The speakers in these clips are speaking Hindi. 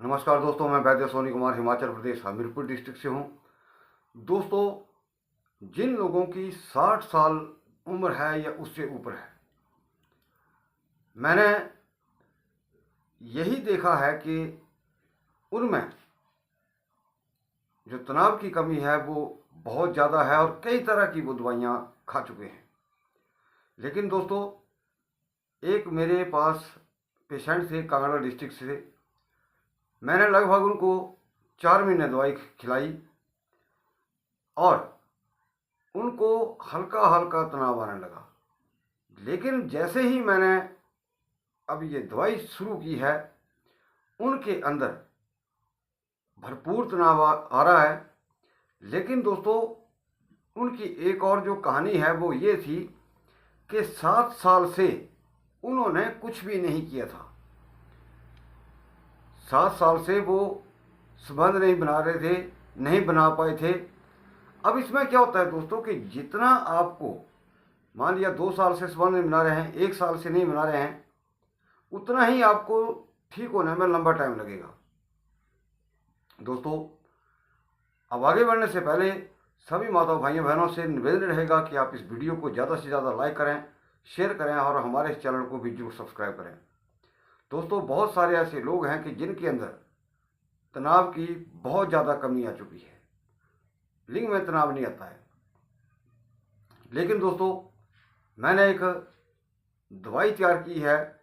नमस्कार दोस्तों, मैं वैद्य सोनी कुमार हिमाचल प्रदेश हमीरपुर डिस्ट्रिक्ट से हूँ। दोस्तों, जिन लोगों की 60 साल उम्र है या उससे ऊपर है, मैंने यही देखा है कि उनमें जो तनाव की कमी है वो बहुत ज़्यादा है और कई तरह की वो दवाइयाँ खा चुके हैं। लेकिन दोस्तों, एक मेरे पास पेशेंट थे कांगड़ा डिस्ट्रिक्ट से। मैंने लगभग उनको 4 महीने दवाई खिलाई और उनको हल्का हल्का तनाव आने लगा। लेकिन जैसे ही मैंने अब ये दवाई शुरू की है, उनके अंदर भरपूर तनाव आ रहा है। लेकिन दोस्तों, उनकी एक और जो कहानी है वो ये थी कि 7 साल से उन्होंने कुछ भी नहीं किया था। 7 साल से वो संबंध नहीं बना रहे थे, नहीं बना पाए थे। अब इसमें क्या होता है दोस्तों कि जितना आपको, मान लिया 2 साल से संबंध नहीं बना रहे हैं, 1 साल से नहीं बना रहे हैं, उतना ही आपको ठीक होने में लंबा टाइम लगेगा। दोस्तों, अब आगे बढ़ने से पहले सभी माता भाइयों बहनों से निवेदन रहेगा कि आप इस वीडियो को ज़्यादा से ज़्यादा लाइक करें, शेयर करें और हमारे इस चैनल को भी जरूर सब्सक्राइब करें। दोस्तों, बहुत सारे ऐसे लोग हैं कि जिनके अंदर तनाव की बहुत ज़्यादा कमी आ चुकी है, लिंग में तनाव नहीं आता है। लेकिन दोस्तों, मैंने एक दवाई तैयार की है,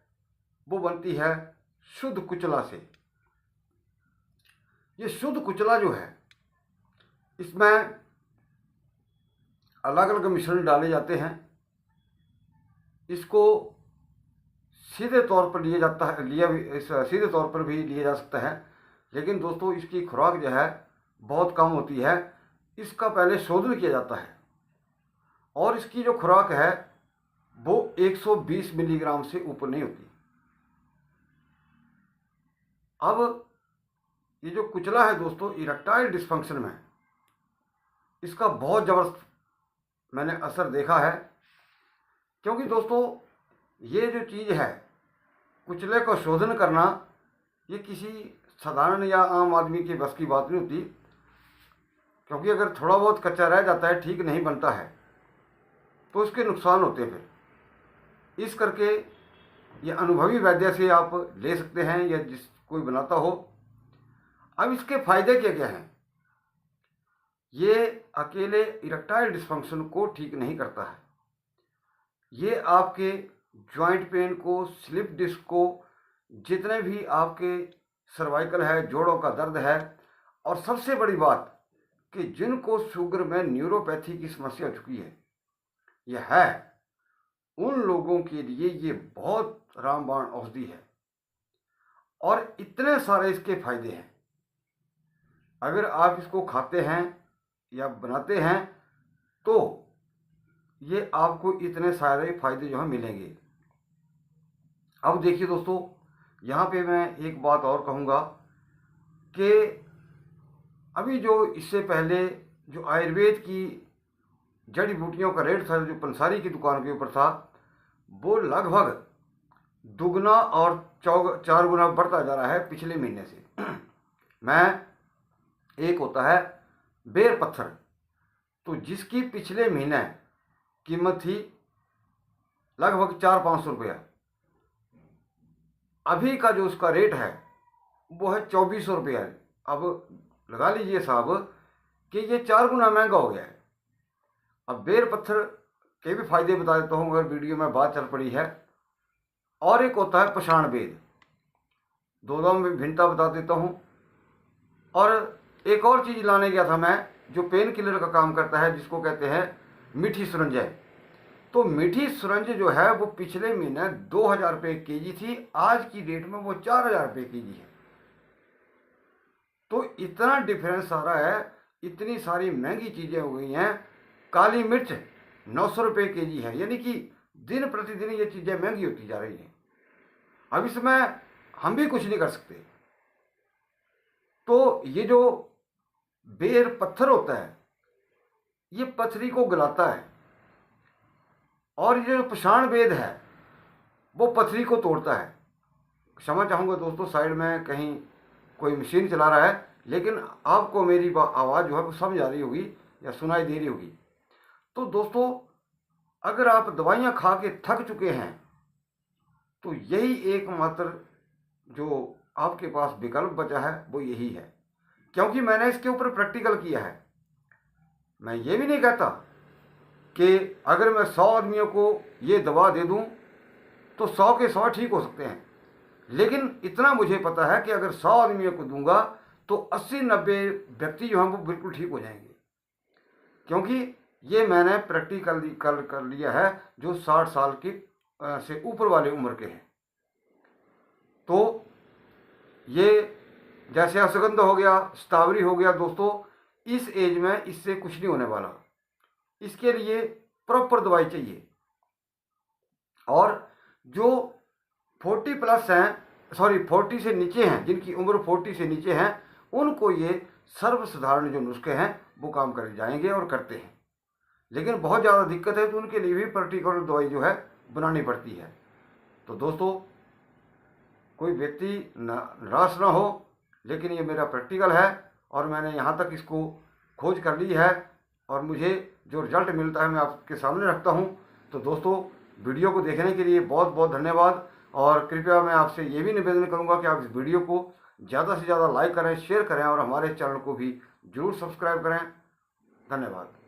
वो बनती है शुद्ध कुचला से। ये शुद्ध कुचला जो है, इसमें अलग अलग मिश्रण डाले जाते हैं। इसको सीधे तौर पर लिया जाता है, सीधे तौर पर भी लिया जा सकता है। लेकिन दोस्तों, इसकी खुराक जो है बहुत कम होती है। इसका पहले शोधन किया जाता है और इसकी जो खुराक है वो 120 मिलीग्राम से ऊपर नहीं होती। अब ये जो कुचला है दोस्तों, इरेक्टाइल डिस्फंक्शन में इसका बहुत ज़बरदस्त मैंने असर देखा है। क्योंकि दोस्तों, ये जो चीज़ है, कुचले को शोधन करना, ये किसी साधारण या आम आदमी के बस की बात नहीं होती। क्योंकि अगर थोड़ा बहुत कच्चा रह जाता है, ठीक नहीं बनता है, तो उसके नुकसान होते हैं। फिर इस करके ये अनुभवी वैद्य से आप ले सकते हैं या जिस कोई बनाता हो। अब इसके फायदे क्या क्या हैं? ये अकेले इरेक्टाइल डिस्फंक्शन को ठीक नहीं करता है। ये आपके जॉइंट पेन को, स्लिप डिस्क को, जितने भी आपके सर्वाइकल है, जोड़ों का दर्द है, और सबसे बड़ी बात कि जिनको शुगर में न्यूरोपैथी की समस्या हो चुकी है, यह है उन लोगों के लिए ये बहुत रामबाण औषधि है। और इतने सारे इसके फायदे हैं। अगर आप इसको खाते हैं या बनाते हैं तो ये आपको इतने सारे फायदे जो हैं मिलेंगे। अब देखिए दोस्तों, यहाँ पे मैं एक बात और कहूँगा कि अभी जो इससे पहले जो आयुर्वेद की जड़ी बूटियों का रेट था, जो पंसारी की दुकान के ऊपर था, वो लगभग दुगना और 4 गुना बढ़ता जा रहा है पिछले महीने से। मैं एक होता है बेर पत्थर, तो जिसकी पिछले महीने कीमत थी लगभग 400-500 रुपया, अभी का जो उसका रेट है वो है 2400 रुपया। अब लगा लीजिए साहब कि ये 4 गुना महंगा हो गया है। अब बेर पत्थर के भी फायदे बता देता हूँ अगर वीडियो में बात चल पड़ी है। और एक होता है पाषाण बेद, दोनों में भिन्नता बता देता हूँ। और एक और चीज़ लाने गया था मैं, जो पेन किलर का काम करता है, जिसको कहते हैं मीठी सुरंज है। तो मीठी सुरंज जो है वो पिछले महीने 2000 रुपये केजी थी, आज की डेट में वो 4000 रुपये केजी है। तो इतना डिफरेंस आ रहा है, इतनी सारी महंगी चीज़ें हो गई हैं। काली मिर्च 900 रुपये केजी है, यानी कि दिन प्रतिदिन ये चीज़ें महंगी होती जा रही हैं। अब इसमें हम भी कुछ नहीं कर सकते। तो ये जो बेर पत्थर होता है, ये पथरी को गलाता है, और ये जो पाषाण बेद है वो पथरी को तोड़ता है। क्षमा चाहूँगा दोस्तों, साइड में कहीं कोई मशीन चला रहा है, लेकिन आपको मेरी आवाज़ जो है वो समझ आ रही होगी या सुनाई दे रही होगी। तो दोस्तों, अगर आप दवाइयाँ खा के थक चुके हैं तो यही एकमात्र जो आपके पास विकल्प बचा है वो यही है, क्योंकि मैंने इसके ऊपर प्रैक्टिकल किया है। मैं ये भी नहीं कहता कि अगर मैं 100 आदमियों को ये दवा दे दूं तो 100 के 100 ठीक हो सकते हैं, लेकिन इतना मुझे पता है कि अगर 100 आदमियों को दूंगा तो 80-90 व्यक्ति जो हैं वो बिल्कुल ठीक हो जाएंगे, क्योंकि ये मैंने प्रैक्टिकल कर लिया है जो 60 साल की से ऊपर वाले उम्र के हैं। तो ये जैसे अश्वगंधा हो गया, स्ट्रॉबेरी हो गया दोस्तों, इस एज में इससे कुछ नहीं होने वाला। इसके लिए प्रॉपर दवाई चाहिए। और जो 40 प्लस हैं, सॉरी 40 से नीचे हैं, जिनकी उम्र 40 से नीचे हैं, उनको ये सर्वसाधारण जो नुस्खे हैं वो काम कर जाएंगे और करते हैं। लेकिन बहुत ज़्यादा दिक्कत है तो उनके लिए भी पर्टिकुलर दवाई जो है बनानी पड़ती है। तो दोस्तों, कोई व्यक्ति निराश ना हो, लेकिन ये मेरा प्रैक्टिकल है और मैंने यहाँ तक इसको खोज कर ली है और मुझे जो रिजल्ट मिलता है मैं आपके सामने रखता हूँ। तो दोस्तों, वीडियो को देखने के लिए बहुत बहुत धन्यवाद। और कृपया मैं आपसे ये भी निवेदन करूँगा कि आप इस वीडियो को ज़्यादा से ज़्यादा लाइक करें, शेयर करें और हमारे चैनल को भी जरूर सब्सक्राइब करें। धन्यवाद।